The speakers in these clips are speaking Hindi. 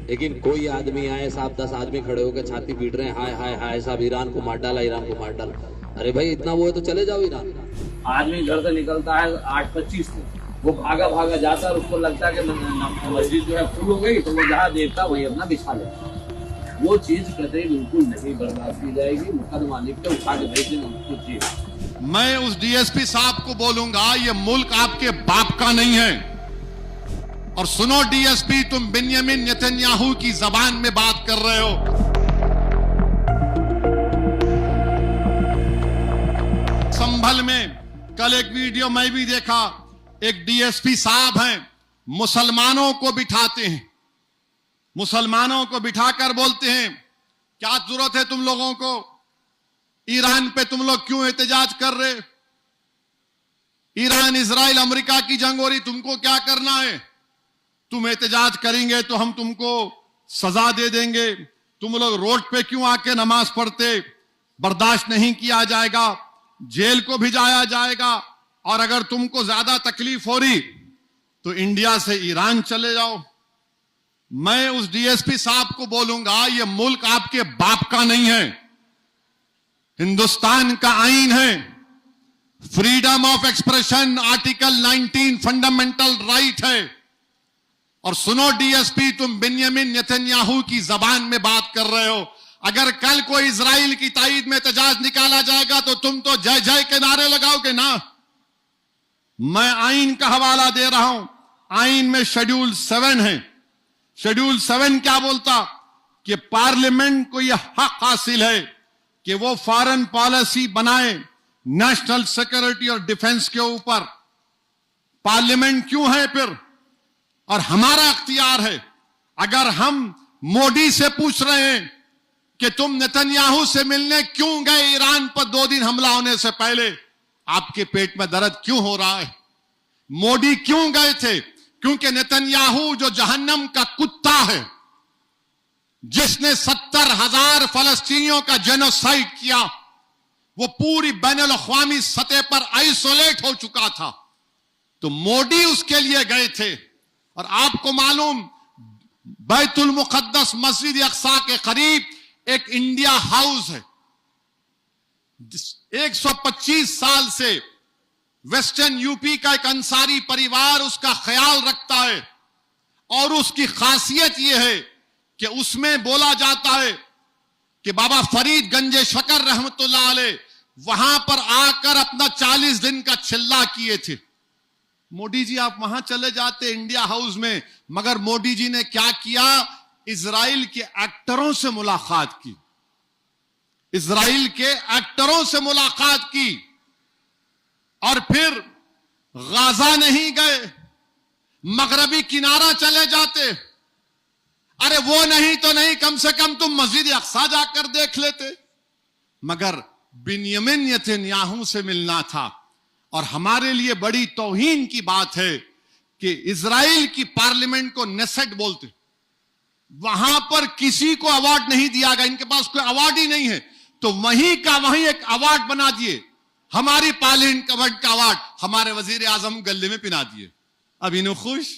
लेकिन कोई आदमी आए साहब, 10 आदमी खड़े होकर छाती पीट रहे हैं, हाय हाय हाय साहब ईरान को मार डाला, ईरान को मार डाला। अरे भाई इतना वो है तो चले जाओ ईरान। आदमी घर से निकलता है 8:25 को, वो भागा भागा जाता है, उसको लगता है कि मस्जिद जो है फुल हो गई, तो वो जहाँ देखता वही अपना बिछा लेता। वो चीज कतई बिल्कुल नहीं बर्दाश्त की जाएगी। मुकदमा लिख के उठा के भेज देना चीज। मैं उस डीएसपी साहब को बोलूंगा, ये मुल्क आपके बाप का नहीं है। और सुनो डीएसपी, तुम बिन्यामिन नेतन्याहू की जबान में बात कर रहे हो। संभल में कल एक वीडियो मैं भी देखा, एक डीएसपी साहब हैं, मुसलमानों को बिठाते हैं, मुसलमानों को बिठाकर बोलते हैं क्या जरूरत है तुम लोगों को, ईरान पे तुम लोग क्यों एहतजाज कर रहे, ईरान इजराइल अमेरिका की जंग हो रही, तुमको क्या करना है, तुम एहतजाज करेंगे तो हम तुमको सजा दे देंगे, तुम लोग रोड पे क्यों आके नमाज पढ़ते, बर्दाश्त नहीं किया जाएगा, जेल को भिजाया जाएगा, और अगर तुमको ज्यादा तकलीफ हो रही तो इंडिया से ईरान चले जाओ। मैं उस डीएसपी साहब को बोलूंगा, ये मुल्क आपके बाप का नहीं है। हिंदुस्तान का आईन है, freedom of expression article 19 fundamental right है। और सुनो डीएसपी, तुम बिन्यामिन नेतन्याहू की जबान में बात कर रहे हो। अगर कल कोई इजराइल की ताईद में एहतजाज निकाला जाएगा तो तुम तो जय जय के नारे लगाओगे ना। मैं आईन का हवाला दे रहा हूं, आईन में शेड्यूल 7 है। शेड्यूल 7 क्या बोलता कि पार्लियामेंट को यह हक हासिल है कि वो फॉरेन पॉलिसी बनाए नेशनल सिक्योरिटी और डिफेंस के ऊपर। पार्लियामेंट क्यों है फिर, और हमारा अख्तियार है। अगर हम मोदी से पूछ रहे हैं कि तुम नेतन्याहू से मिलने क्यों गए ईरान पर 2 दिन हमला होने से पहले, आपके पेट में दर्द क्यों हो रहा है, मोदी क्यों गए थे, क्योंकि नेतन्याहू जो जहन्नम का कुत्ता है, जिसने 70,000 फलस्तीनियों का जेनोसाइड किया, वो पूरी बैनुल अक़वामी सतह पर आइसोलेट हो चुका था, तो मोदी उसके लिए गए थे। और आपको मालूम, बैतुल मुक़द्दस मस्जिद अक़सा के करीब एक इंडिया हाउस है, 125 साल से वेस्टर्न यूपी का एक अंसारी परिवार उसका ख्याल रखता है। और उसकी खासियत यह है कि उसमें बोला जाता है कि बाबा फरीद गंजे शकर रहमतुल्लाह अलैह वहां पर आकर अपना 40 दिन का चिल्ला किए थे। मोदी जी आप वहां चले जाते इंडिया हाउस में, मगर मोदी जी ने क्या किया, इजराइल के एक्टरों से मुलाकात की, इजराइल के एक्टरों से मुलाकात की। और फिर गाजा नहीं गए, मगरबी किनारा चले जाते। अरे वो नहीं तो नहीं, कम से कम तुम मस्जिद अक़सा जाकर देख लेते। मगर बिन्यामिन नेतन्याहू से मिलना था। और हमारे लिए बड़ी तौहीन की बात है कि इजराइल की पार्लियामेंट को नेसेट बोलते, वहां पर किसी को अवार्ड नहीं दिया गया, इनके पास कोई अवार्ड ही नहीं है, तो वहीं का वहीं एक अवार्ड बना दिए, हमारी पार्लियामेंट का अवार्ड हमारे वजीर आजम गले में पिना दिए। अब इन्हों खुश,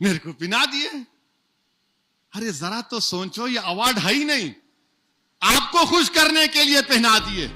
मेरे को पिना दिए। अरे जरा तो सोचो, ये अवार्ड है ही नहीं, आपको खुश करने के लिए पहना दिए।